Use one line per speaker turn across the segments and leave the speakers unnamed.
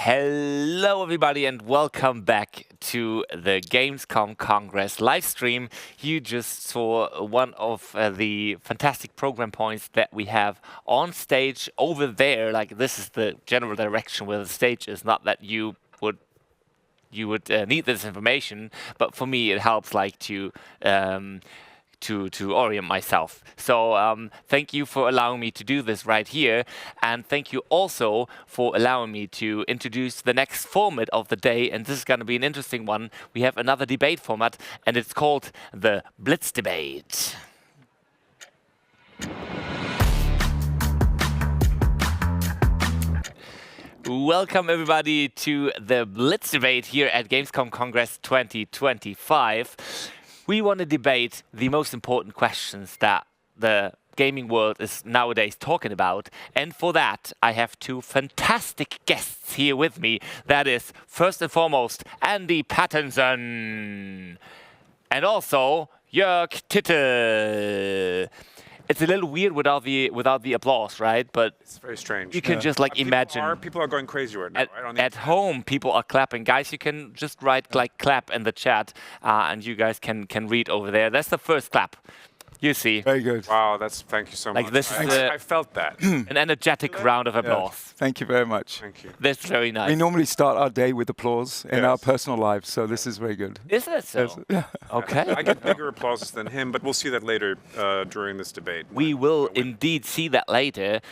Hello, everybody, and welcome back to the Gamescom Congress live stream. You just saw one of the fantastic program points that we have on stage over there. Like, this is the general direction where the stage is. Not that you would need this information, but for me, it helps like to orient myself. So thank you for allowing me to do this right here. And thank you also for allowing me to introduce the next format of the day. And this is going to be an interesting one. We have another debate format, and it's called the Blitz debate. Welcome, everybody, to the Blitz debate here at Gamescom Congress 2025. We want to debate the most important questions that the gaming world is nowadays talking about. And for that, I have two fantastic guests here with me. That is, first and foremost, Andy Pattison. And also, Jörg Tittel. It's a little weird without the applause, right? But
it's very strange.
You can just like imagine.
People are going crazy right now.
At home, people are clapping. Guys, you can just write like clap in the chat, and you guys can read over there. That's the first clap. You see.
Very good.
Wow, thank you so much.
This is
I felt that.
An energetic round of applause.
Yeah. Thank you very much.
Thank you.
That's very nice.
We normally start our day with applause in our personal lives, so this is very good.
Is it so?
Yeah.
Okay.
I get bigger applauses than him, but we'll see that later during this debate.
We will indeed see that later.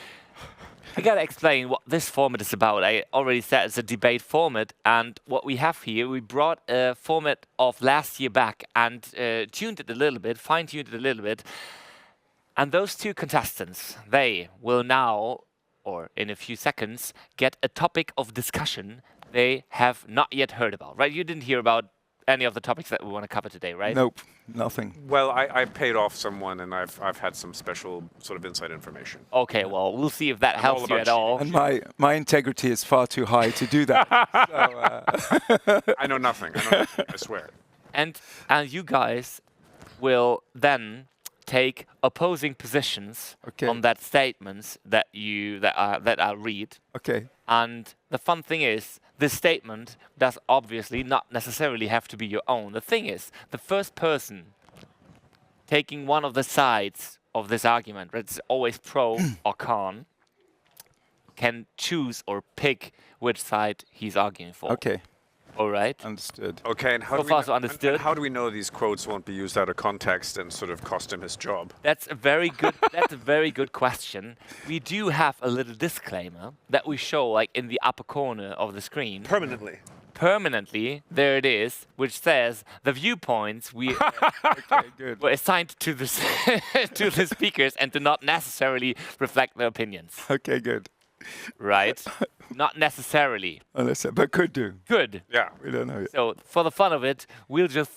I gotta explain what this format is about. I already said it's a debate format, and what we have here, we brought a format of last year back and tuned it a little bit, fine-tuned it a little bit. And those two contestants, they will now, or in a few seconds, get a topic of discussion they have not yet heard about, right? You didn't hear about any of the topics that we want to cover today, right?
Nope, nothing.
Well, I paid off someone, and I've had some special sort of inside information.
Okay, well, we'll see if that helps you at all.
And my integrity is far too high to do that.
I know nothing. I swear.
And you guys will then take opposing positions on that statements that I read.
Okay.
And the fun thing is, this statement does obviously not necessarily have to be your own. The thing is, the first person taking one of the sides of this argument, it's always pro or con, can choose or pick which side he's arguing for.
Okay.
All right.
Understood.
Okay, and how do we know these quotes won't be used out of context and sort of cost him his job?
That's a very good. That's a very good question. We do have a little disclaimer that we show, like in the upper corner of the screen. Permanently, there it is, which says the viewpoints were assigned to the to the speakers and do not necessarily reflect their opinions.
Okay, good.
Right? Not necessarily.
But could do.
Good.
Yeah.
We don't know yet.
So for the fun of it, we'll just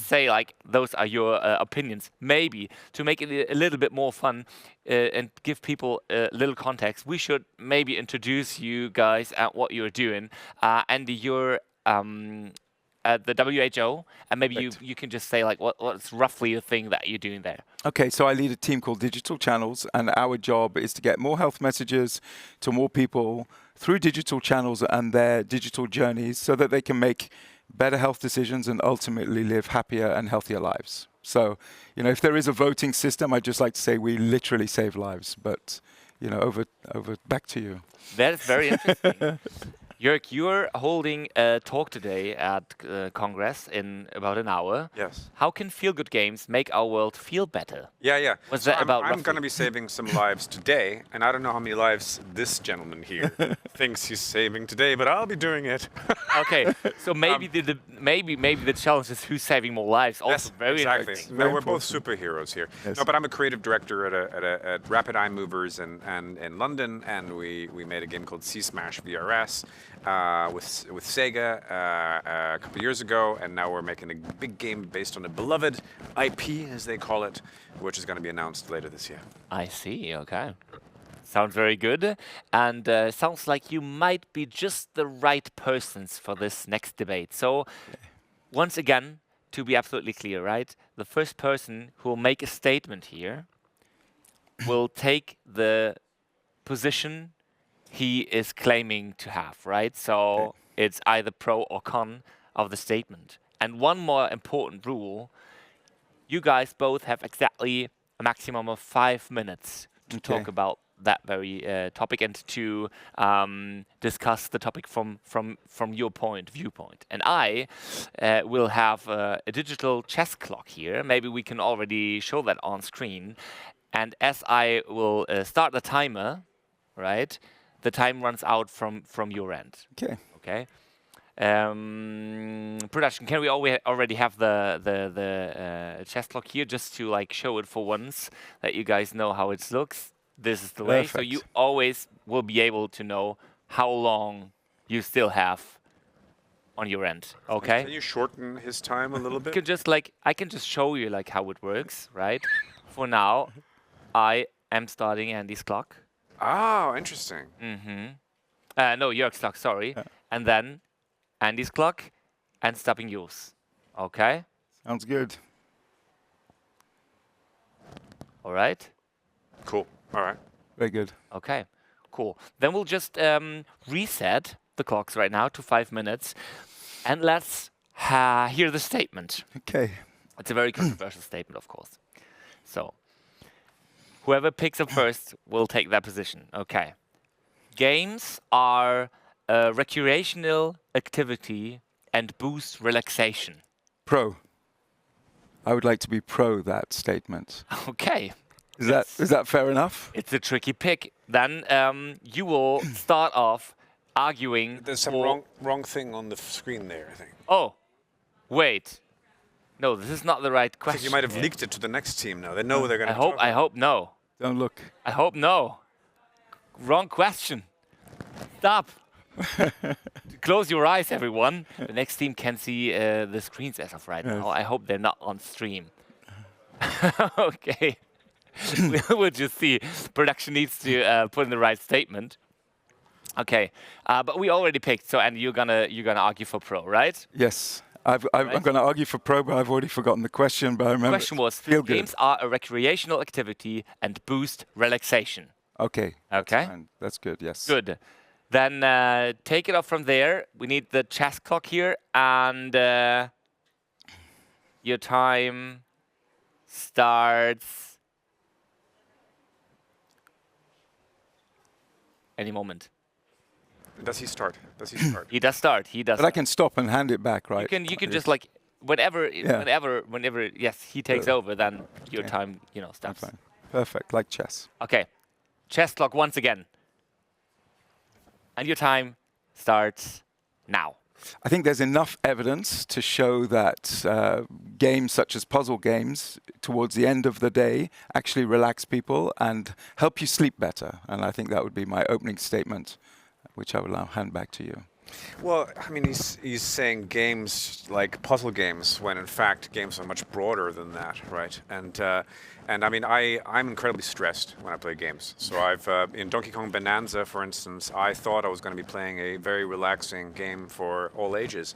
say like those are your opinions. Maybe to make it a little bit more fun and give people a little context, we should maybe introduce you guys at what you're doing. Andy, you're at the WHO, and maybe you can just say like what's roughly the thing that you're doing there.
Okay, so I lead a team called Digital Channels, and our job is to get more health messages to more people through digital channels and their digital journeys so that they can make better health decisions and ultimately live happier and healthier lives. So, if there is a voting system, I'd just like to say we literally save lives. But, over back to you.
That's very interesting. Jörg, you're holding a talk today at Congress in about an hour.
Yes.
How can feel-good games make our world feel better?
Yeah.
What's that about?
I'm going to be saving some lives today, and I don't know how many lives this gentleman here thinks he's saving today, but I'll be doing it.
Okay, so maybe the challenge is who's saving more lives. Also very interesting.
No, we're both superheroes here.
Yes.
No, but I'm a creative director at Rapid Eye Movers in London, and we made a game called Sea Smash VRS. With Sega a couple years ago, and now we're making a big game based on a beloved IP, as they call it, which is going to be announced later this year.
I see, okay. Sounds very good. And sounds like you might be just the right persons for this next debate. So, once again, to be absolutely clear, right? The first person who will make a statement here will take the position he is claiming to have, right? So it's either pro or con of the statement. And one more important rule, you guys both have exactly a maximum of 5 minutes to talk about that very topic and to discuss the topic from your viewpoint. And I will have a digital chess clock here. Maybe we can already show that on screen. And as I will start the timer, right, the time runs out from your end. Okay. Production, can we already have the chess clock here just to like show it for once that you guys know how it looks? This is the way, so you always will be able to know how long you still have on your end. Okay.
Can you shorten his time a little bit?
I can just show you like how it works, right? For now, I am starting Andy's clock.
Oh, interesting.
No, Jörg's clock. Sorry, and then Andy's clock and stopping yours. Okay.
Sounds good.
All right.
Cool. All right.
Very good.
Okay. Cool. Then we'll just reset the clocks right now to 5 minutes, and let's hear the statement.
Okay.
It's a very controversial statement, of course. So, whoever picks up first will take that position. Okay. Games are a recreational activity and boost relaxation.
Pro. I would like to be pro that statement.
Okay.
Is that fair enough?
It's a tricky pick. Then you will start off arguing.
There's some wrong thing on the screen there, I think.
Oh, wait. No, this is not the right question.
I think you might have leaked it to the next team now. They know they're going to
I hope no.
Don't look.
I hope no. Wrong question. Stop. Close your eyes, everyone. The next team can see the screens as of right now. I hope they're not on stream. Okay. We'll just see. Production needs to put in the right statement. Okay. But we already picked. So, and you're gonna argue for pro, right?
Yes. I'm going to argue for pro, but I've already forgotten the question. But I remember.
The question was: games are a recreational activity and boost relaxation.
Okay.
Okay.
That's good. Yes.
Good. Then take it off from there. We need the chess clock here, and your time starts any moment.
Does he start?
He does start. He does.
But I can stop and hand it back, right?
You can just like whenever yes he takes over, then your time stops.
Fine. Perfect, like chess.
Okay, chess clock once again, and your time starts now.
I think there's enough evidence to show that games such as puzzle games towards the end of the day actually relax people and help you sleep better. And I think that would be my opening statement, which I will now hand back to you.
Well, I mean, he's saying games like puzzle games, when in fact games are much broader than that, right? And I mean, I'm incredibly stressed when I play games. So I've in Donkey Kong Bonanza, for instance, I thought I was going to be playing a very relaxing game for all ages,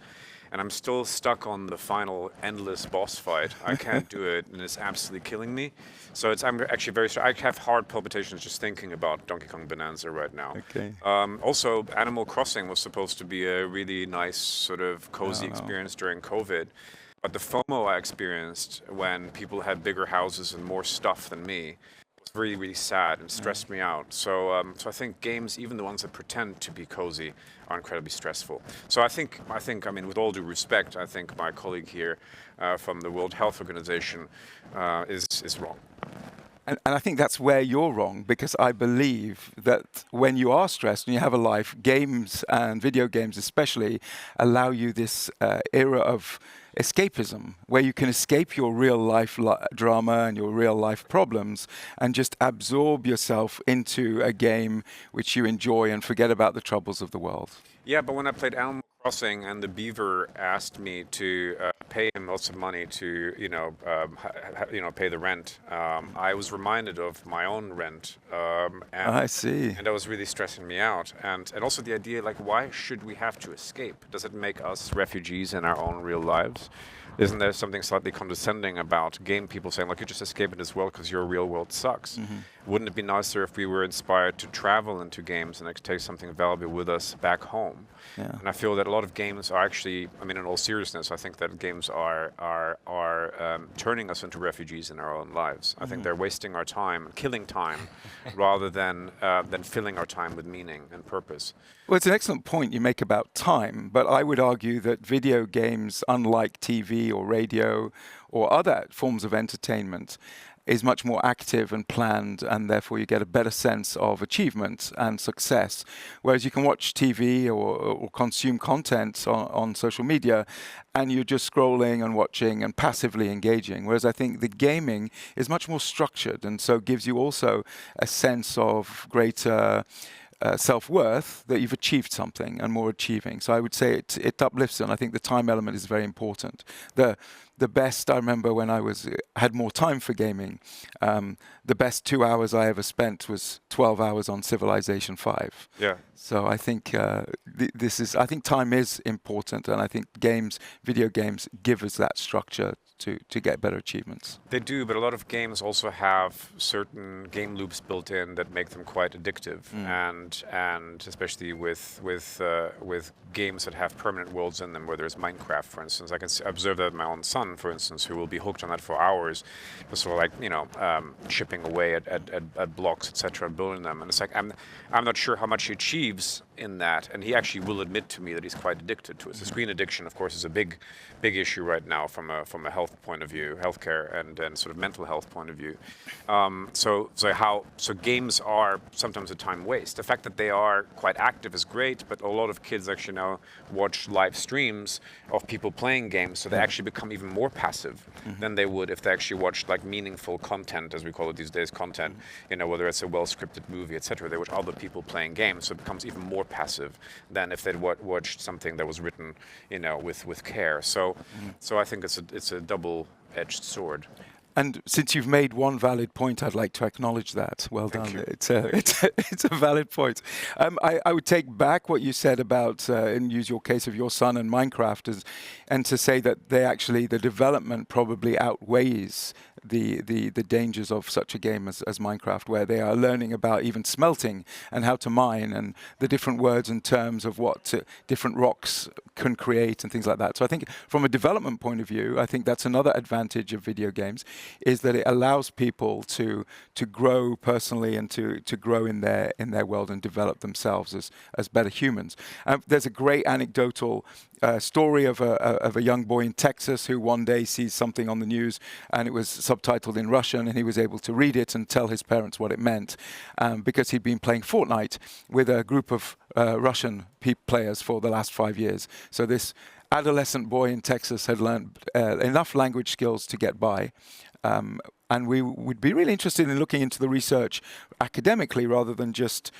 and I'm still stuck on the final endless boss fight. I can't do it, and it's absolutely killing me. So I'm actually very stressed. I have heart palpitations just thinking about Donkey Kong Bonanza right now.
Okay.
Also, Animal Crossing was supposed to be a really nice sort of cozy experience during COVID. But the FOMO I experienced when people had bigger houses and more stuff than me was really, really sad and stressed me out. So I think games, even the ones that pretend to be cozy, are incredibly stressful. So I think, I mean, with all due respect, I think my colleague here from the World Health Organization is wrong.
And I think that's where you're wrong, because I believe that when you are stressed and you have a life, games and video games especially allow you this era of escapism, where you can escape your real life drama and your real life problems and just absorb yourself into a game which you enjoy and forget about the troubles of the world.
Yeah, but when I played Animal Crossing and the beaver asked me to pay him lots of money to, pay the rent, I was reminded of my own rent.
I see.
And that was really stressing me out. And also the idea, like, why should we have to escape? Does it make us refugees in our own real lives? isn't there something slightly condescending about game people saying, like, you're just escaping this world because your real world sucks? Wouldn't it be nicer if we were inspired to travel into games and take something valuable with us back home?
Yeah.
And I feel that a lot of games are actually, I mean, in all seriousness, I think that games are turning us into refugees in our own lives. I think they're wasting our time, killing time, rather than filling our time with meaning and purpose.
Well, it's an excellent point you make about time, but I would argue that video games, unlike TV or radio or other forms of entertainment, is much more active and planned, and therefore you get a better sense of achievement and success. Whereas you can watch TV or consume content on social media, and you're just scrolling and watching and passively engaging. Whereas I think the gaming is much more structured, and so gives you also a sense of greater self-worth that you've achieved something and more achieving. So I would say it uplifts it, and I think the time element is very important. The best, I remember when I had more time for gaming, the best 2 hours I ever spent was 12 hours on Civilization 5.
Yeah.
So I think I think time is important, and I think video games give us that structure to get better achievements.
They do, but a lot of games also have certain game loops built in that make them quite addictive, and especially with games that have permanent worlds in them, where there's Minecraft, for instance. I can observe that with my own son, for instance, who will be hooked on that for hours, just sort of like chipping away at blocks, etc., and building them. And it's like I'm not sure how much he achieves in that, and he actually will admit to me that he's quite addicted to it. So screen addiction, of course, is a big issue right now from a health point of view, healthcare and sort of mental health point of view. So games are sometimes a time waste. The fact that they are quite active is great, but a lot of kids actually now watch live streams of people playing games, so they actually become even more passive than they would if they actually watched like meaningful content, as we call it these days, content. Whether it's a well-scripted movie, etc. They watch other people playing games, so it becomes even more passive than if they'd watched something that was written, with care. So I think it's a double-edged sword.
And since you've made one valid point, I'd like to acknowledge that. Well
Thank
done.
you.
It's a valid point. I would take back what you said about, and use your case of your son and Minecraft, and to say that the development probably outweighs the dangers of such a game as Minecraft, where they are learning about even smelting and how to mine and the different words and terms of what different rocks can create and things like that. So I think from a development point of view, I think that's another advantage of video games, is that it allows people to grow personally and to grow in their world and develop themselves as better humans. There's a great anecdotal story of a young boy in Texas who one day sees something on the news, and it was subtitled in Russian, and he was able to read it and tell his parents what it meant, because he'd been playing Fortnite with a group of Russian players for the last 5 years. So this adolescent boy in Texas had learned enough language skills to get by. And we would be really interested in looking into the research academically rather than just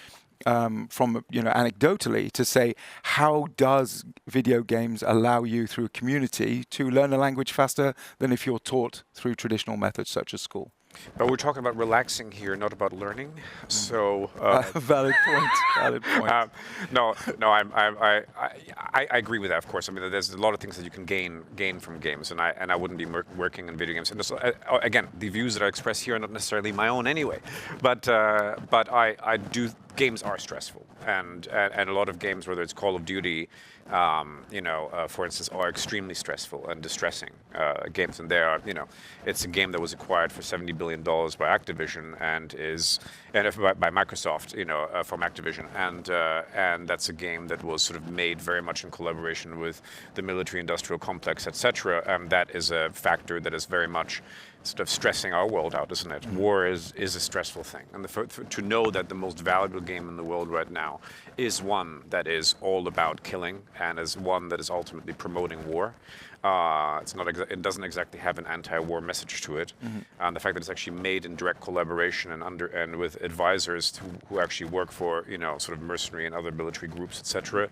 from anecdotally, to say, how does video games allow you through a community to learn a language faster than if you're taught through traditional methods such as school?
But we're talking about relaxing here, not about learning. So
valid point. Valid point.
No, I agree with that. Of course, I mean, there's a lot of things that you can gain from games, and I wouldn't be working in video games. And this, again, the views that I express here are not necessarily my own anyway, but I do. Games are stressful, and a lot of games, whether it's Call of Duty, for instance, are extremely stressful and distressing games. And it's a game that was acquired for $70 billion by Activision by Microsoft, from Activision, and that's a game that was sort of made very much in collaboration with the military-industrial complex, etc. That is a factor that is very much sort of stressing our world out, isn't it? War is a stressful thing, and to know that the most valuable game in the world right now is one that is all about killing and is one that is ultimately promoting war. It doesn't exactly have an anti-war message to it. The fact that it's actually made in direct collaboration and with advisors who actually work for sort of mercenary and other military groups, etc.,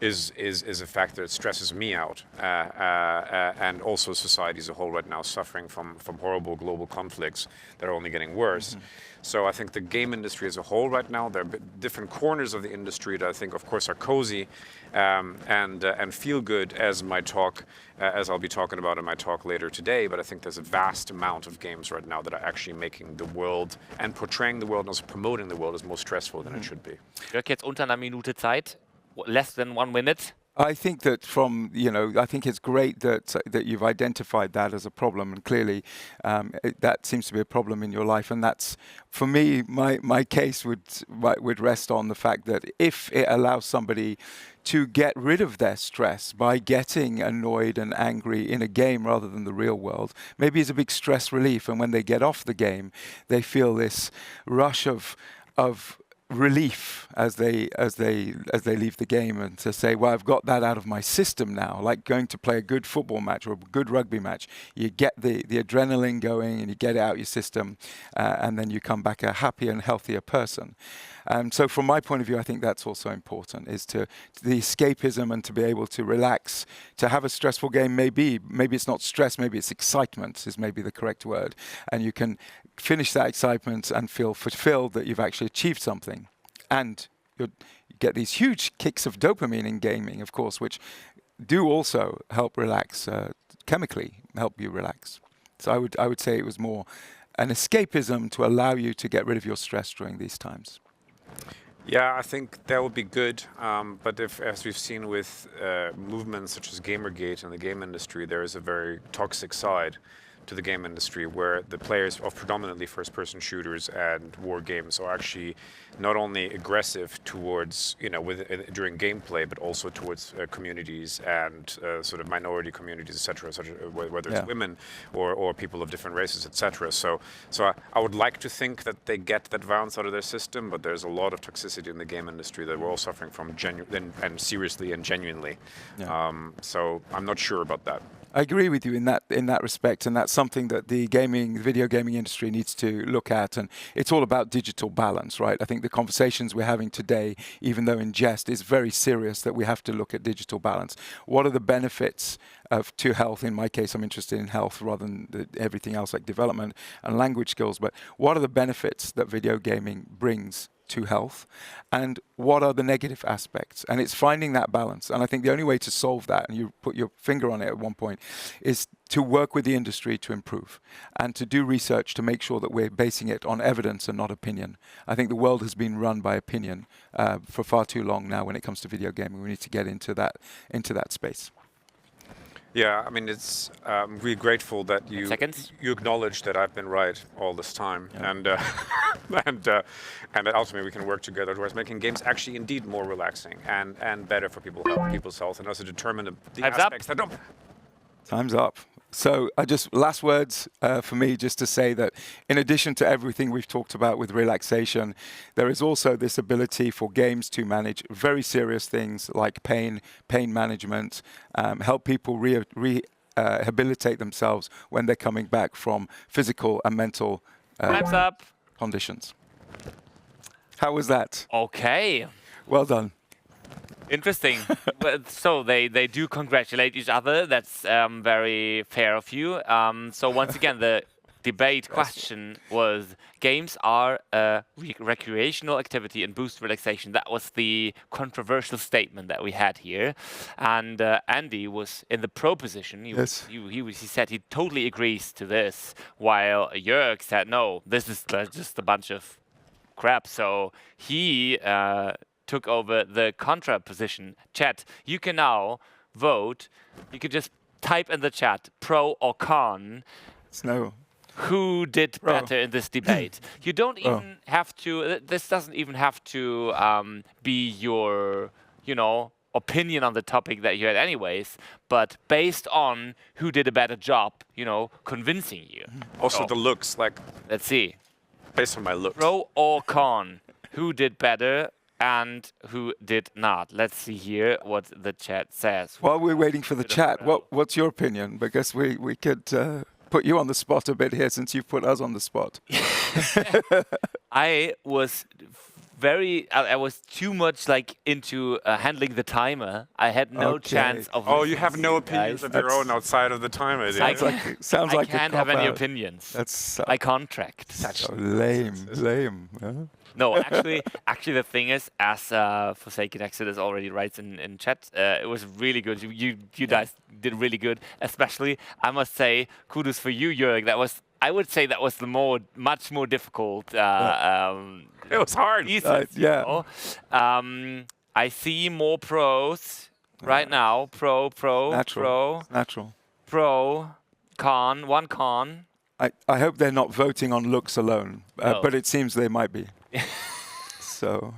is a factor that stresses me out, and also society as a whole right now suffering from horrible global conflicts that are only getting worse. So I think the game industry as a whole right now, there are different corners of the industry that I think, of course, are cozy and feel good, as my talk, as I'll be talking about in my talk later today. But I think there's a vast amount of games right now that are actually making the world and portraying the world and also promoting the world as more stressful than it should be.
Jörg, jetzt unter einer Minute Zeit, less than 1 minute.
I think that I think it's great that you've identified that as a problem, and clearly that seems to be a problem in your life. And that's, for me, my case would rest on the fact that if it allows somebody to get rid of their stress by getting annoyed and angry in a game rather than the real world, maybe it's a big stress relief. And when they get off the game, they feel this rush of relief as they leave the game, and to say, well, I've got that out of my system now. Like going to play a good football match or a good rugby match, you get the adrenaline going and you get it out your system, and then you come back a happier and healthier person. So from my point of view, I think that's also important, is to the escapism and to be able to relax, to have a stressful game. Maybe it's not stress, maybe it's excitement is maybe the correct word, and you can finish that excitement and feel fulfilled that you've actually achieved something. And you get these huge kicks of dopamine in gaming, of course, which do also help relax, chemically help you relax. So I would say it was more an escapism to allow you to get rid of your stress during these times.
Yeah, I think that would be good. But as we've seen with movements such as Gamergate in the game industry, there is a very toxic side to the game industry, where the players of predominantly first-person shooters and war games are actually not only aggressive towards, during gameplay, but also towards communities and sort of minority communities, etc., whether it's women or people of different races, etc. So I would like to think that they get that violence out of their system, but there's a lot of toxicity in the game industry that we're all suffering from and seriously and genuinely.
Yeah.
So I'm not sure about that.
I agree with you in that respect, and that's something that the video gaming industry needs to look at. And it's all about digital balance, right? I think the conversations we're having today, even though in jest, is very serious, that we have to look at digital balance. What are the benefits to health? In my case, I'm interested in health rather than everything else like development and language skills. But what are the benefits that video gaming brings to health, and what are the negative aspects? And it's finding that balance. And I think the only way to solve that, and you put your finger on it at one point, is to work with the industry to improve and to do research to make sure that we're basing it on evidence and not opinion. I think the world has been run by opinion for far too long now when it comes to video gaming. We need to get into that space.
Yeah, I mean, it's really grateful that you acknowledge that I've been right all this time, and ultimately we can work together towards making games actually indeed more relaxing and better for people's health, and also determine the aspects that don't.
Time's up. So last words for me, just to say that in addition to everything we've talked about with relaxation, there is also this ability for games to manage very serious things like pain management, help people rehabilitate themselves when they're coming back from physical and mental conditions. How was that?
Okay.
Well done.
Interesting. So they do congratulate each other. That's very fair of you. So once again, the debate question was: games are a recreational activity and boost relaxation. That was the controversial statement that we had here. And Andy was in the pro position. He said he totally agrees to this, while Jörg said, no, this is just a bunch of crap. So he took over the contra position. Chat, you can now vote. You can just type in the chat, pro or con.
No.
Who did better in this debate? You don't even have to, this doesn't even have to be your, opinion on the topic that you had anyways, but based on who did a better job, convincing you.
Also the looks, like.
Let's see.
Based on my looks.
Pro or con? Who did better and who did not? Let's see here what the chat says.
While we're waiting for the chat, what's your opinion? Because we could put you on the spot a bit here, since you've put us on the spot.
I was I was too much like into handling the timer. I had no chance of.
Oh, you have no
listening to you
opinions
guys.
of your own outside of the timer.
I
do you?
can't-
Sounds
I
like a
can't have any
cop-out.
opinions.
That's so,
My contract.
so lame. Huh?
No, actually, the thing is, as Forsaken Exodus already writes in chat, it was really good. You guys did really good. Especially, I must say, kudos for you, Jörg. I would say that was much more difficult.
It was hard.
Thesis, you
yeah.
know? I see more pros right now. Pro,
Natural.
con, one con.
I hope they're not voting on looks alone,
No.
but it seems they might be. So,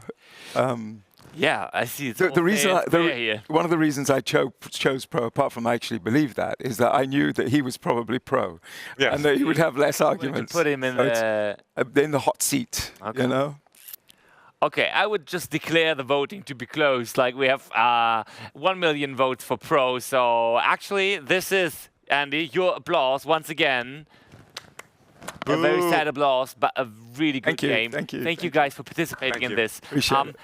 Yeah, I see. It's
the reason
here.
one of the reasons I chose pro, apart from I actually believe that, is that I knew that he was probably pro,
Yes.
and that he would have less
To
arguments.
put him in
in the hot seat,
Okay.
you know.
Okay, I would just declare the voting to be closed. Like we have 1 million votes for pro. So actually, this is, Andy, your applause once again. A very sad applause, but a really good
Thank you,
game.
thank you,
Thank you
thank
guys for participating
Thank
in
you.
this.
Appreciate it.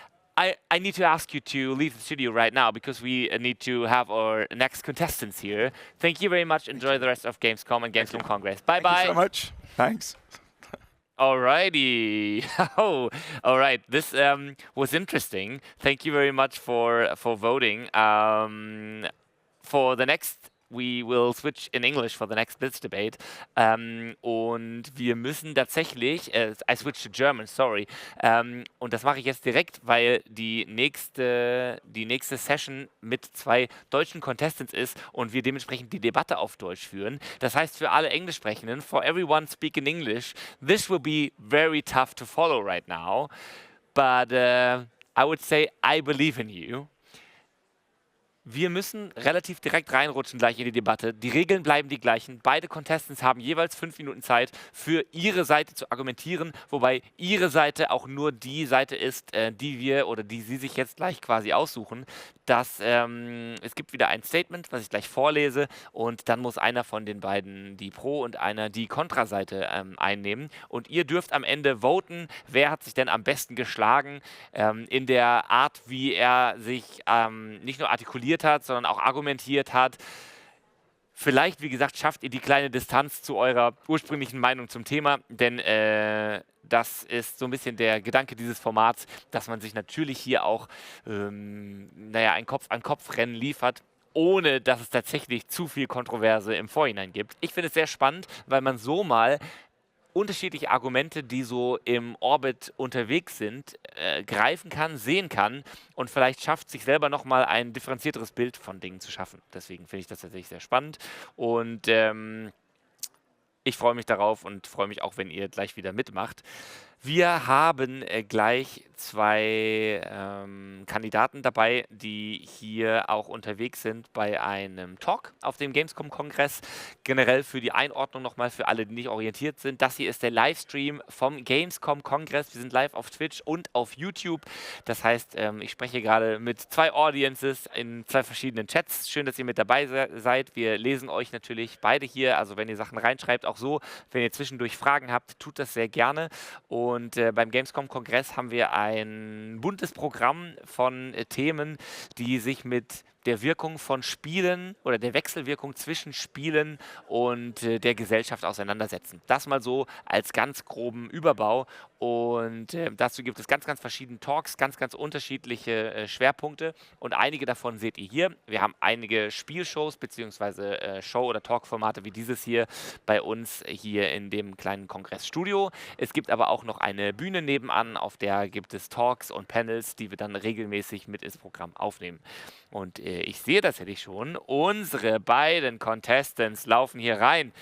I need to ask you to leave the studio right now because we need to have our next contestants here. Thank you very much. Enjoy the rest of Gamescom and Gamescom Congress. Bye bye.
Thank you so much. Thanks.
Alrighty. Oh, all right. This was interesting. Thank you very much for voting. For the next, we will switch in English for the next Blitz debate. Und wir müssen tatsächlich, I switched to German, sorry. Und das mache ich jetzt direkt, weil die nächste Session mit 2 deutschen Contestants ist und wir dementsprechend die Debatte auf Deutsch führen. Das heißt, für alle Englischsprechenden, for everyone speaking English, this will be very tough to follow right now. But I would say I believe in you. Wir müssen relativ direkt reinrutschen gleich in die Debatte. Die Regeln bleiben die gleichen. Beide Contestants haben jeweils 5 Minuten Zeit, für ihre Seite zu argumentieren, wobei ihre Seite auch nur die Seite ist, die sie sich jetzt gleich quasi aussuchen. Es gibt wieder ein Statement, was ich gleich vorlese und dann muss einer von den beiden die Pro- und einer die Kontra-Seite einnehmen. Und ihr dürft am Ende voten, wer hat sich denn am besten geschlagen in der Art, wie er sich nicht nur artikuliert hat, sondern auch argumentiert hat. Vielleicht, wie gesagt, schafft ihr die kleine Distanz zu eurer ursprünglichen Meinung zum Thema, denn das ist so ein bisschen der Gedanke dieses Formats, dass man sich natürlich hier auch ein Kopf-an-Kopf-Rennen liefert, ohne dass es tatsächlich zu viel Kontroverse im Vorhinein gibt. Ich finde es sehr spannend, weil man so mal unterschiedliche Argumente, die so im Orbit unterwegs sind, greifen kann, sehen kann und vielleicht schafft, sich selber nochmal ein differenzierteres Bild von Dingen zu schaffen. Deswegen finde ich das tatsächlich sehr spannend und ich freue mich darauf und freue mich auch, wenn ihr gleich wieder mitmacht. Wir haben gleich 2 Kandidaten dabei, die hier auch unterwegs sind bei einem Talk auf dem Gamescom-Kongress. Generell für die Einordnung nochmal für alle, die nicht orientiert sind. Das hier ist der Livestream vom Gamescom-Kongress. Wir sind live auf Twitch und auf YouTube. Das heißt, ich spreche gerade mit 2 Audiences in 2 verschiedenen Chats. Schön, dass ihr mit dabei seid. Wir lesen euch natürlich beide hier. Also wenn ihr Sachen reinschreibt, auch so. Wenn ihr zwischendurch Fragen habt, tut das sehr gerne. Und beim Gamescom-Kongress haben wir ein buntes Programm von Themen, die sich mit der Wirkung von Spielen oder der Wechselwirkung zwischen Spielen und der Gesellschaft auseinandersetzen. Das mal so als ganz groben Überbau. Und dazu gibt es ganz, ganz verschiedene Talks, ganz, ganz unterschiedliche Schwerpunkte. Und einige davon seht ihr hier. Wir haben einige Spielshows bzw. Show- oder Talkformate wie dieses hier bei uns hier in dem kleinen Kongressstudio. Es gibt aber auch noch eine Bühne nebenan, auf der gibt es Talks und Panels, die wir dann regelmäßig mit ins Programm aufnehmen. Und ich sehe das hätte ich schon. Unsere beiden Contestants laufen hier rein.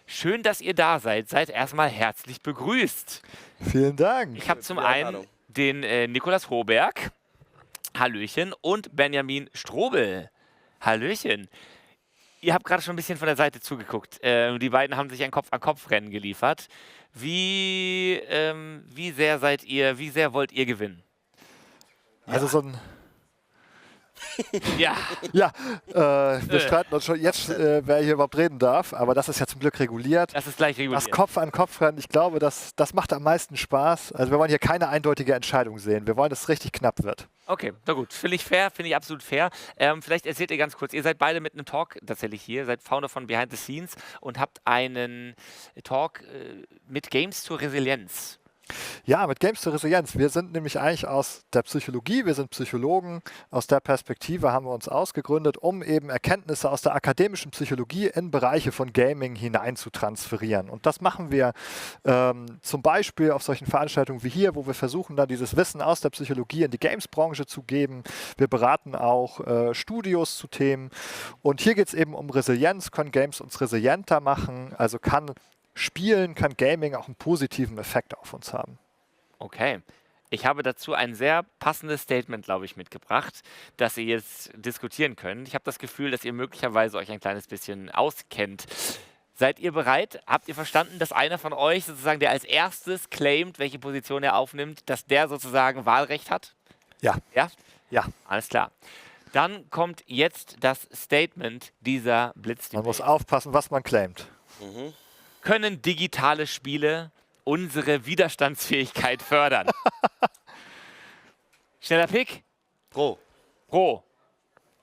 Schön, dass ihr da seid. Seid erstmal herzlich begrüßt.
Vielen Dank.
Ich habe zum einen den Nicolas Hoberg. Hallöchen. Und Benjamin Strobel. Hallöchen. Ihr habt gerade schon ein bisschen von der Seite zugeguckt. Die beiden haben sich ein Kopf-an-Kopf-Rennen geliefert. Wie sehr wollt ihr gewinnen?
Also
Ja.
Ja, wir streiten uns schon jetzt, wer hier überhaupt reden darf, aber das ist ja zum Glück reguliert.
Das ist gleich reguliert.
Das Kopf an Kopf rennen, ich glaube, das macht am meisten Spaß. Also wir wollen hier keine eindeutige Entscheidung sehen. Wir wollen, dass es richtig knapp wird.
Okay, na gut. Finde ich fair, finde ich absolut fair. Vielleicht erzählt ihr ganz kurz, ihr seid beide mit einem Talk tatsächlich hier, seid Founder von Behind the Scenes und habt einen Talk mit Games zur Resilienz.
Ja, mit Games zur Resilienz. Wir sind nämlich eigentlich aus der Psychologie, wir sind Psychologen. Aus der Perspektive haben wir uns ausgegründet, um eben Erkenntnisse aus der akademischen Psychologie in Bereiche von Gaming hinein zu transferieren. Und das machen wir zum Beispiel auf solchen Veranstaltungen wie hier, wo wir versuchen, dann dieses Wissen aus der Psychologie in die Games-Branche zu geben. Wir beraten auch Studios zu Themen. Und hier geht es eben um Resilienz. Können Games uns resilienter machen? Also kann Gaming auch einen positiven Effekt auf uns haben.
Okay. Ich habe dazu ein sehr passendes Statement, glaube ich, mitgebracht, das ihr jetzt diskutieren könnt. Ich habe das Gefühl, dass ihr möglicherweise euch ein kleines bisschen auskennt. Seid ihr bereit? Habt ihr verstanden, dass einer von euch sozusagen, der als erstes claimt, welche Position er aufnimmt, dass der sozusagen Wahlrecht hat?
Ja.
Ja?
Ja.
Alles klar. Dann kommt jetzt das Statement dieser Blitz.
Man muss aufpassen, was man claimt.
Können digitale Spiele unsere Widerstandsfähigkeit fördern? Schneller Pick?
Pro.
Pro.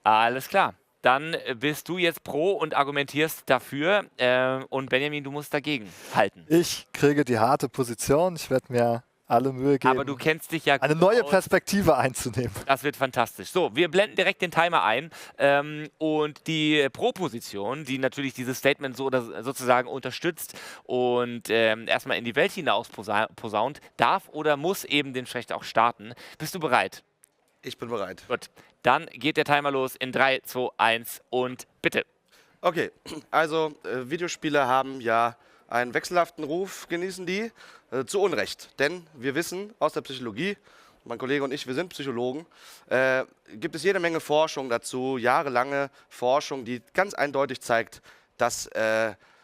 Alles klar. Dann bist du jetzt pro und argumentierst dafür. Und Benjamin, du musst dagegen halten.
Ich kriege die harte Position. Ich werde mir alle Mühe geben,
Aber du kennst dich ja
eine
gut
neue
aus.
Perspektive einzunehmen.
Das wird fantastisch. So, wir blenden direkt den Timer ein und die Pro-Position, die natürlich dieses Statement so oder sozusagen unterstützt und erstmal in die Welt hinaus posaunt, darf oder muss eben den Schlecht auch starten. Bist du bereit?
Ich bin bereit.
Gut, dann geht der Timer los in 3, 2, 1 und bitte.
Okay, also Videospiele haben ja einen wechselhaften Ruf, genießen die, zu Unrecht. Denn wir wissen aus der Psychologie, mein Kollege und ich, wir sind Psychologen, gibt es jede Menge Forschung dazu, jahrelange Forschung, die ganz eindeutig zeigt, dass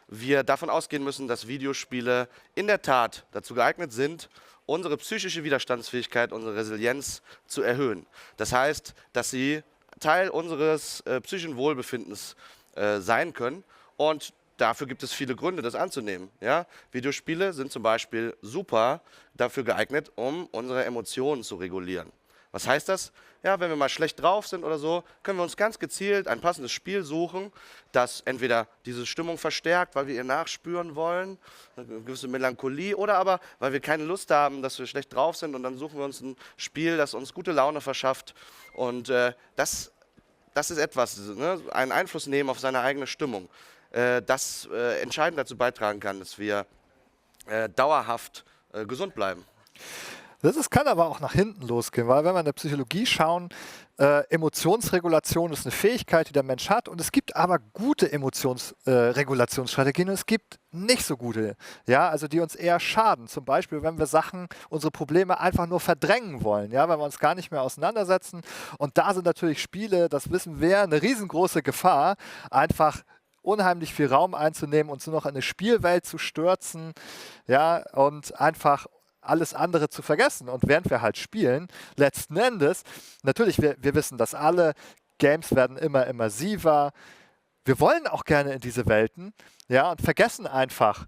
wir davon ausgehen müssen, dass Videospiele in der Tat dazu geeignet sind, unsere psychische Widerstandsfähigkeit, unsere Resilienz zu erhöhen. Das heißt, dass sie Teil unseres psychischen Wohlbefindens sein können und dafür gibt es viele Gründe, das anzunehmen. Ja? Videospiele sind zum Beispiel super dafür geeignet, um unsere Emotionen zu regulieren. Was heißt das? Ja, wenn wir mal schlecht drauf sind oder so, können wir uns ganz gezielt ein passendes Spiel suchen, das entweder diese Stimmung verstärkt, weil wir ihr nachspüren wollen, eine gewisse Melancholie, oder aber, weil wir keine Lust haben, dass wir schlecht drauf sind und dann suchen wir uns ein Spiel, das uns gute Laune verschafft. Und das ist etwas, ne? Einen Einfluss nehmen auf seine eigene Stimmung. Das entscheidend dazu beitragen kann, dass wir dauerhaft gesund bleiben.
Das kann aber auch nach hinten losgehen, weil wenn wir in der Psychologie schauen, Emotionsregulation ist eine Fähigkeit, die der Mensch hat, und es gibt aber gute Emotionsregulationsstrategien und es gibt nicht so gute, ja, also die uns eher schaden. Zum Beispiel, wenn wir unsere Probleme einfach nur verdrängen wollen, ja, wenn wir uns gar nicht mehr auseinandersetzen. Und da sind natürlich Spiele, das wissen wir, eine riesengroße Gefahr, einfach unheimlich viel Raum einzunehmen, uns nur noch in eine Spielwelt zu stürzen, ja, und einfach alles andere zu vergessen. Und während wir halt spielen, letzten Endes, natürlich, wir wissen das alle, Games werden immer immersiver, wir wollen auch gerne in diese Welten, ja, und vergessen einfach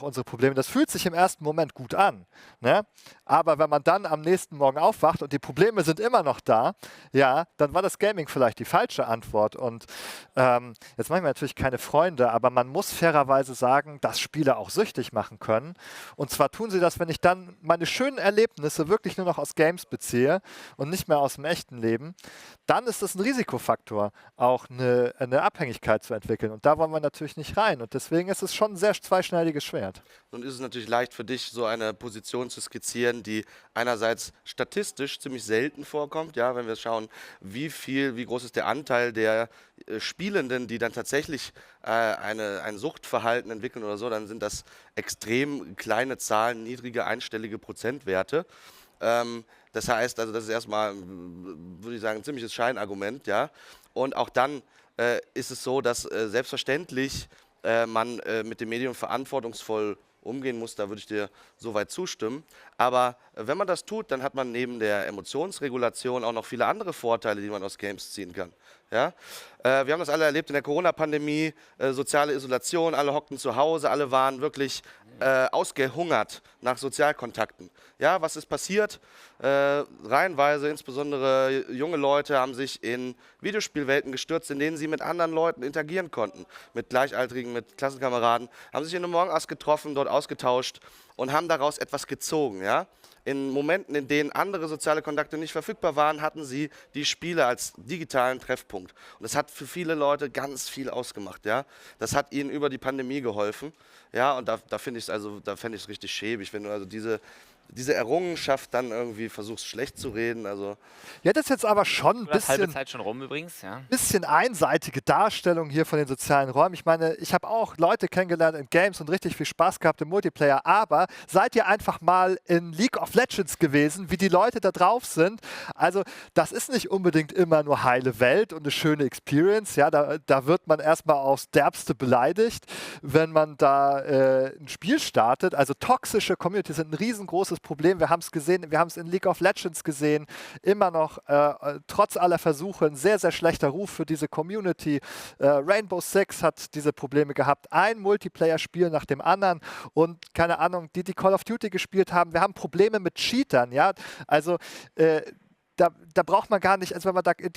unsere Probleme. Das fühlt sich im ersten Moment gut an, ne? Aber wenn man dann am nächsten Morgen aufwacht und die Probleme sind immer noch da, ja, dann war das Gaming vielleicht die falsche Antwort. Und jetzt mache ich mir natürlich keine Freunde, aber man muss fairerweise sagen, dass Spiele auch süchtig machen können. Und zwar tun sie das, wenn ich dann meine schönen Erlebnisse wirklich nur noch aus Games beziehe und nicht mehr aus dem echten Leben, dann ist das ein Risikofaktor, auch eine Abhängigkeit zu entwickeln. Und da wollen wir natürlich nicht rein. Und deswegen ist es schon ein sehr zweischneidiges Schwert.
Nun ist es natürlich leicht für dich, so eine Position zu skizzieren, die einerseits statistisch ziemlich selten vorkommt. Ja, wenn wir schauen, wie groß ist der Anteil der Spielenden, die dann tatsächlich ein Suchtverhalten entwickeln oder so, dann sind das extrem kleine Zahlen, niedrige einstellige Prozentwerte. Das heißt, also das ist erstmal, würde ich sagen, ein ziemliches Scheinargument. Ja? Und auch dann ist es so, dass selbstverständlich man mit dem Medium verantwortungsvoll umgehen muss, da würde ich dir soweit zustimmen. Aber wenn man das tut, dann hat man neben der Emotionsregulation auch noch viele andere Vorteile, die man aus Games ziehen kann. Ja? Wir haben das alle erlebt in der Corona-Pandemie, soziale Isolation, alle hockten zu Hause, alle waren wirklich ausgehungert nach Sozialkontakten. Ja, was ist passiert? Reihenweise, insbesondere junge Leute, haben sich in Videospielwelten gestürzt, in denen sie mit anderen Leuten interagieren konnten, mit Gleichaltrigen, mit Klassenkameraden, haben sich in einem Morgenast getroffen, dort ausgetauscht und haben daraus etwas gezogen. Ja? In Momenten, in denen andere soziale Kontakte nicht verfügbar waren, hatten sie die Spiele als digitalen Treffpunkt. Und das hat für viele Leute ganz viel ausgemacht. Ja? Das hat ihnen über die Pandemie geholfen. Ja? Und da finde ich es richtig schäbig, wenn du also diese Errungenschaft dann irgendwie versuchst schlecht zu reden. Also
Ja, das ist jetzt aber schon ein
Halbe
bisschen,
Zeit schon rum übrigens, ja.
bisschen einseitige Darstellung hier von den sozialen Räumen. Ich meine, ich habe auch Leute kennengelernt in Games und richtig viel Spaß gehabt im Multiplayer, aber seid ihr einfach mal in League of Legends gewesen, wie die Leute da drauf sind? Also das ist nicht unbedingt immer nur heile Welt und eine schöne Experience. Ja, da wird man erstmal aufs Derbste beleidigt, wenn man da ein Spiel startet. Also toxische Communities sind ein riesengroßes Problem. Wir haben es gesehen, wir haben es in League of Legends gesehen. Immer noch, trotz aller Versuche, ein sehr, sehr schlechter Ruf für diese Community. Rainbow Six hat diese Probleme gehabt. Ein Multiplayer-Spiel nach dem anderen und keine Ahnung, die Call of Duty gespielt haben. Wir haben Probleme mit Cheatern, ja. Also da braucht man gar nicht, also wenn man da in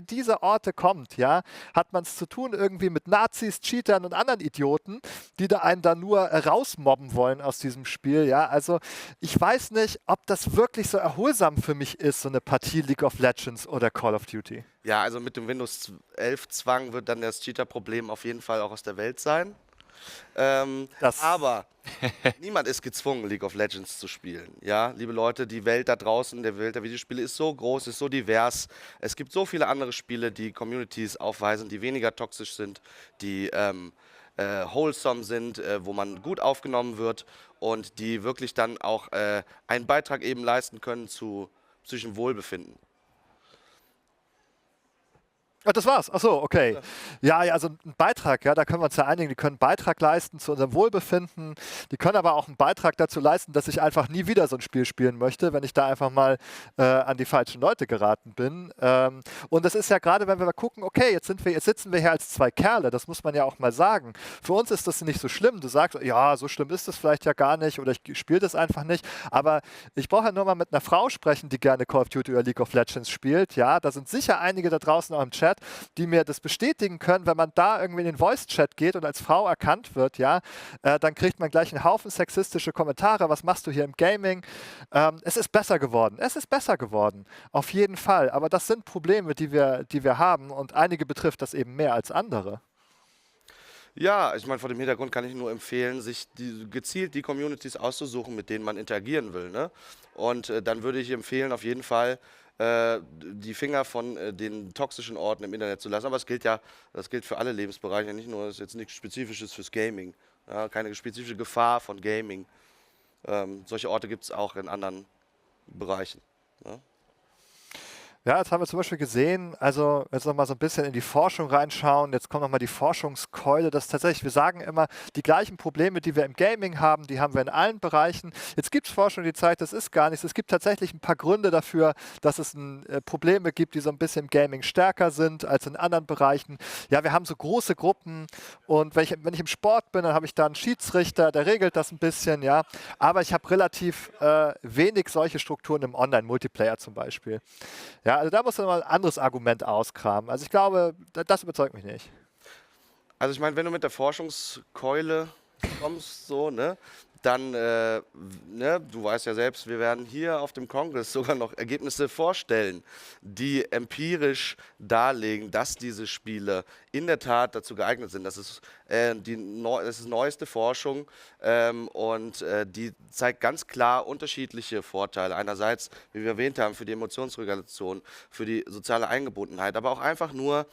diese Orte kommt, ja, hat man es zu tun irgendwie mit Nazis, Cheatern und anderen Idioten, die da einen da nur rausmobben wollen aus diesem Spiel, ja. Also ich weiß nicht, ob das wirklich so erholsam für mich ist, so eine Partie League of Legends oder Call of Duty.
ja, also mit dem Windows 11 Zwang wird dann das Cheater-Problem auf jeden Fall auch aus der Welt sein. Aber niemand ist gezwungen, League of Legends zu spielen. Ja, liebe Leute, die Welt da draußen, der Welt der Videospiele ist so groß, ist so divers. Es gibt so viele andere Spiele, die Communities aufweisen, die weniger toxisch sind, die wholesome sind, wo man gut aufgenommen wird und die wirklich dann auch einen Beitrag eben leisten können zu psychischem Wohlbefinden.
Ach, das war's. Ach so, okay. Ja, also ein Beitrag, ja, da können wir uns ja einigen, die können einen Beitrag leisten zu unserem Wohlbefinden, die können aber auch einen Beitrag dazu leisten, dass ich einfach nie wieder so ein Spiel spielen möchte, wenn ich da einfach mal an die falschen Leute geraten bin. Und das ist ja gerade, wenn wir mal gucken, okay, jetzt sitzen wir hier als zwei Kerle, das muss man ja auch mal sagen. Für uns ist das nicht so schlimm. Du sagst, ja, so schlimm ist das vielleicht ja gar nicht oder ich spiele das einfach nicht, aber ich brauche ja nur mal mit einer Frau sprechen, die gerne Call of Duty oder League of Legends spielt. Ja, da sind sicher einige da draußen auch im Chat, die mir das bestätigen können, wenn man da irgendwie in den Voice-Chat geht und als Frau erkannt wird, ja, dann kriegt man gleich einen Haufen sexistische Kommentare. Was machst du hier im Gaming? Es ist besser geworden. Es ist besser geworden. Auf jeden Fall. Aber das sind Probleme, die wir haben und einige betrifft das eben mehr als andere.
Ja, ich meine, vor dem Hintergrund kann ich nur empfehlen, sich gezielt die Communities auszusuchen, mit denen man interagieren will. Ne? Und dann würde ich empfehlen, auf jeden Fall die Finger von den toxischen Orten im Internet zu lassen. Aber das gilt für alle Lebensbereiche, nicht nur, das ist jetzt nichts Spezifisches fürs Gaming. Ja, keine spezifische Gefahr von Gaming. Solche Orte gibt es auch in anderen Bereichen. Ja?
Ja, jetzt haben wir zum Beispiel gesehen, also jetzt nochmal so ein bisschen in die Forschung reinschauen, jetzt kommt nochmal die Forschungskeule, das tatsächlich, wir sagen immer, die gleichen Probleme, die wir im Gaming haben, die haben wir in allen Bereichen. Jetzt gibt es Forschung, die zeigt, das ist gar nichts. Es gibt tatsächlich ein paar Gründe dafür, dass es Probleme gibt, die so ein bisschen im Gaming stärker sind als in anderen Bereichen. Ja, wir haben so große Gruppen und wenn ich im Sport bin, dann habe ich da einen Schiedsrichter, der regelt das ein bisschen, ja. Aber ich habe relativ wenig solche Strukturen im Online-Multiplayer zum Beispiel. Ja, also da muss man mal ein anderes Argument auskramen. Also ich glaube, das überzeugt mich nicht.
Also ich meine, wenn du mit der Forschungskeule kommst, so, ne, dann, ne, du weißt ja selbst, wir werden hier auf dem Kongress sogar noch Ergebnisse vorstellen, die empirisch darlegen, dass diese Spiele in der Tat dazu geeignet sind. Das ist neueste Forschung und die zeigt ganz klar unterschiedliche Vorteile. Einerseits, wie wir erwähnt haben, für die Emotionsregulation, für die soziale Eingebundenheit, aber auch einfach nur,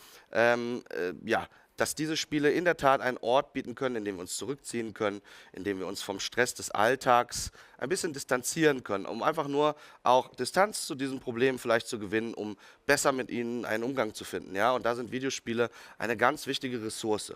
ja, dass diese Spiele in der Tat einen Ort bieten können, in dem wir uns zurückziehen können, in dem wir uns vom Stress des Alltags ein bisschen distanzieren können, um einfach nur auch Distanz zu diesen Problemen vielleicht zu gewinnen, um besser mit ihnen einen Umgang zu finden. Ja? Und da sind Videospiele eine ganz wichtige Ressource.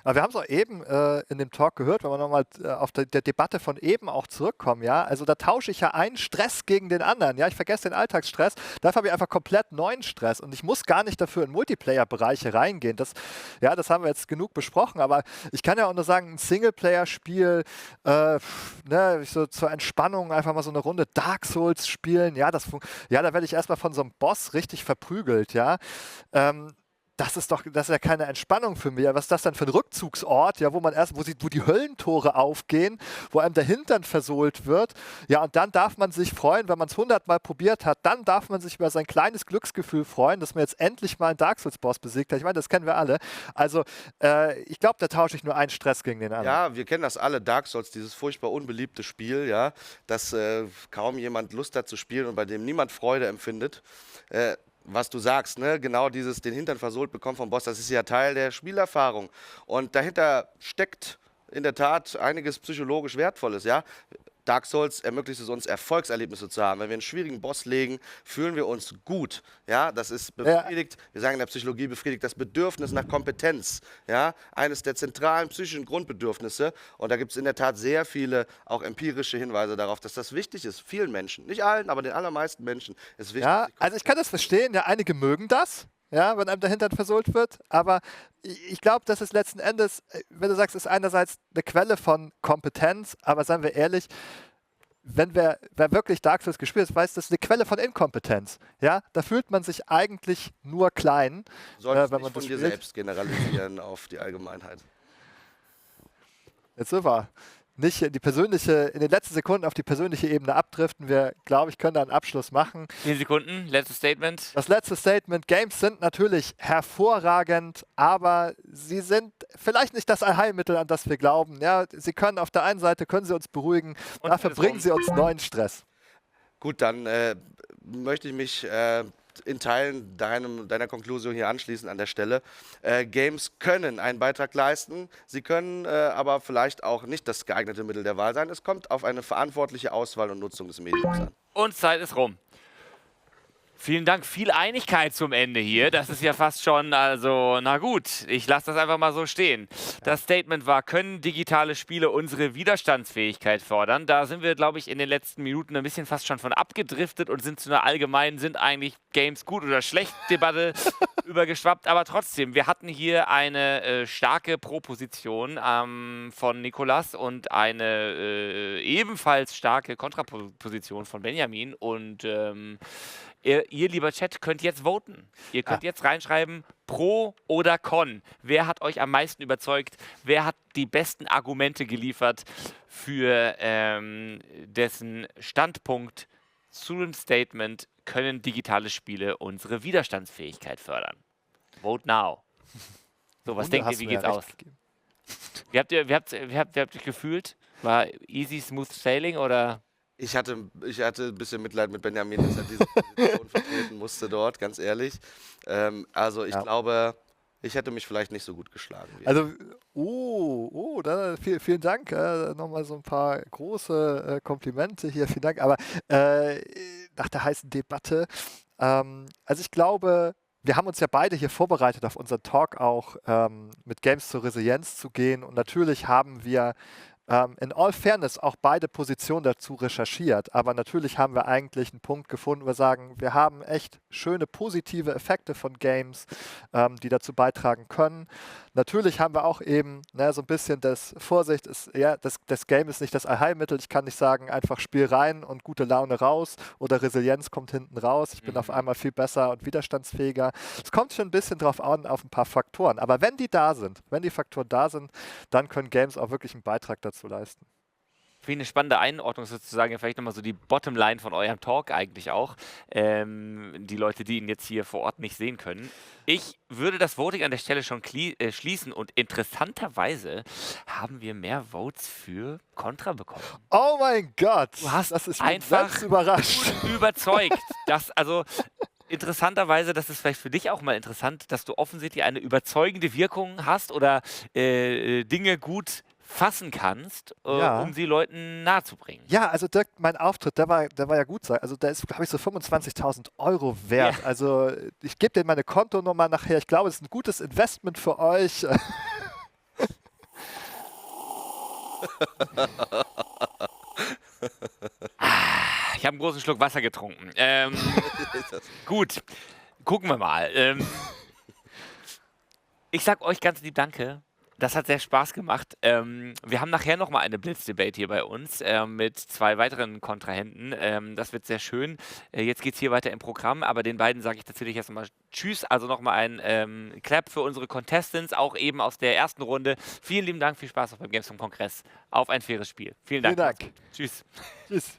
Aber wir haben es auch eben in dem Talk gehört, wenn wir nochmal auf der Debatte von eben auch zurückkommen, ja. Also da tausche ich ja einen Stress gegen den anderen, ja. Ich vergesse den Alltagsstress, dafür habe ich einfach komplett neuen Stress und ich muss gar nicht dafür in Multiplayer-Bereiche reingehen. Das haben wir jetzt genug besprochen, aber ich kann ja auch nur sagen, ein Singleplayer-Spiel, so zur Entspannung einfach mal so eine Runde Dark Souls spielen, da werde ich erstmal von so einem Boss richtig verprügelt, ja. Das ist ja keine Entspannung für mich. Was ist das dann für ein Rückzugsort, ja, wo die Höllentore aufgehen, wo einem der Hintern versohlt wird. Ja, und dann darf man sich freuen, wenn man es 100-mal probiert hat, dann darf man sich über sein kleines Glücksgefühl freuen, dass man jetzt endlich mal einen Dark Souls-Boss besiegt hat. Ich meine, das kennen wir alle. Also, ich glaube, da tausche ich nur einen Stress gegen den anderen.
Ja, wir kennen das alle, Dark Souls, dieses furchtbar unbeliebte Spiel, ja, dass kaum jemand Lust hat zu spielen und bei dem niemand Freude empfindet. Was du sagst, ne? Genau dieses den Hintern versohlt bekommen vom Boss, das ist ja Teil der Spielerfahrung. Und dahinter steckt in der Tat einiges psychologisch Wertvolles, ja. Dark Souls ermöglicht es uns, Erfolgserlebnisse zu haben. Wenn wir einen schwierigen Boss legen, fühlen wir uns gut. Ja, das ist befriedigt, wir sagen in der Psychologie, befriedigt das Bedürfnis nach Kompetenz. Ja, eines der zentralen psychischen Grundbedürfnisse. Und da gibt es in der Tat sehr viele auch empirische Hinweise darauf, dass das wichtig ist. Vielen Menschen, nicht allen, aber den allermeisten Menschen ist wichtig.
Ja, also ich kann das verstehen, ja, einige mögen das. Ja, wenn einem der Hintern versohlt wird. Aber ich glaube, das ist letzten Endes, wenn du sagst, ist einerseits eine Quelle von Kompetenz, aber seien wir ehrlich, wer wirklich Dark Souls gespielt hat, weiß, das ist eine Quelle von Inkompetenz. Ja, da fühlt man sich eigentlich nur klein,
Solltest
wenn
nicht
man
von
das
dir
spielt.
selbst generalisieren auf die Allgemeinheit.
Jetzt sind wir nicht in den letzten Sekunden auf die persönliche Ebene abdriften. Wir, glaube ich, können da einen Abschluss machen.
10 Sekunden, letztes Statement.
Das letzte Statement. Games sind natürlich hervorragend, aber sie sind vielleicht nicht das Allheilmittel, an das wir glauben. Ja, sie können auf der einen Seite können sie uns beruhigen,
Und
dafür bringen sie uns neuen Stress.
Gut, dann möchte ich mich in Teilen deiner Konklusion hier anschließen an der Stelle. Games können einen Beitrag leisten, sie können aber vielleicht auch nicht das geeignete Mittel der Wahl sein. Es kommt auf eine verantwortliche Auswahl und Nutzung des Mediums an.
Und Zeit ist rum. Vielen Dank, viel Einigkeit zum Ende hier. Das ist ja fast schon, also, na gut, ich lasse das einfach mal so stehen. Das Statement war, können digitale Spiele unsere Widerstandsfähigkeit fördern? Da sind wir, glaube ich, in den letzten Minuten ein bisschen fast schon von abgedriftet und sind zu einer allgemeinen, sind eigentlich Games gut oder schlecht Debatte übergeschwappt. Aber trotzdem, wir hatten hier eine starke Proposition von Nicolas und eine ebenfalls starke Kontraposition von Benjamin und ihr, lieber Chat, könnt jetzt voten. Ihr könnt jetzt reinschreiben, pro oder con. Wer hat euch am meisten überzeugt? Wer hat die besten Argumente geliefert für dessen Standpunkt zu dem Statement, können digitale Spiele unsere Widerstandsfähigkeit fördern? Vote now. So, was denkt ihr, wie geht's aus? Wie habt ihr euch gefühlt? War easy, smooth sailing oder...
Ich hatte ein bisschen Mitleid mit Benjamin, dass er diese Position vertreten musste dort, ganz ehrlich. Also ich glaube, ich hätte mich vielleicht nicht so gut geschlagen.
Also, vielen Dank. Nochmal so ein paar große Komplimente hier. Vielen Dank. Aber nach der heißen Debatte, also ich glaube, wir haben uns ja beide hier vorbereitet, auf unseren Talk auch mit Games zur Resilienz zu gehen. Und natürlich haben wir in all Fairness auch beide Positionen dazu recherchiert, aber natürlich haben wir eigentlich einen Punkt gefunden, wo wir sagen, wir haben echt schöne positive Effekte von Games, die dazu beitragen können. Natürlich haben wir auch eben so ein bisschen Vorsicht, das Game ist nicht das Allheilmittel. Ich kann nicht sagen, einfach Spiel rein und gute Laune raus oder Resilienz kommt hinten raus. Ich bin auf einmal viel besser und widerstandsfähiger. Es kommt schon ein bisschen drauf an, auf ein paar Faktoren. Aber wenn die Faktoren da sind, dann können Games auch wirklich einen Beitrag dazu leisten.
Wie eine spannende Einordnung sozusagen, vielleicht nochmal so die Bottomline von eurem Talk eigentlich auch. Die Leute, die ihn jetzt hier vor Ort nicht sehen können. Ich würde das Voting an der Stelle schon schließen und interessanterweise haben wir mehr Votes für Contra bekommen.
Oh mein Gott!
Du hast
das ist
einfach
überrascht.
Überzeugt. Interessanterweise, das ist vielleicht für dich auch mal interessant, dass du offensichtlich eine überzeugende Wirkung hast oder Dinge gut fassen kannst, um sie Leuten nahezubringen.
Ja, also Dirk, mein Auftritt, der war ja gut. Also der ist, glaube ich, so 25.000 € wert. Ja. Also ich gebe dir meine Kontonummer nachher. Ich glaube, es ist ein gutes Investment für euch.
Ich habe einen großen Schluck Wasser getrunken. Gut, gucken wir mal. Ich sag euch ganz lieb Danke. Das hat sehr Spaß gemacht. Wir haben nachher nochmal eine Blitz-Debate hier bei uns mit 2 weiteren Kontrahenten. Das wird sehr schön. Jetzt geht es hier weiter im Programm, aber den beiden sage ich tatsächlich erst mal Tschüss. Also nochmal ein Clap für unsere Contestants, auch eben aus der ersten Runde. Vielen lieben Dank, viel Spaß auf beim Gamescom-Kongress. Auf ein faires Spiel. Vielen Dank.
Vielen Dank.
Tschüss.
Tschüss.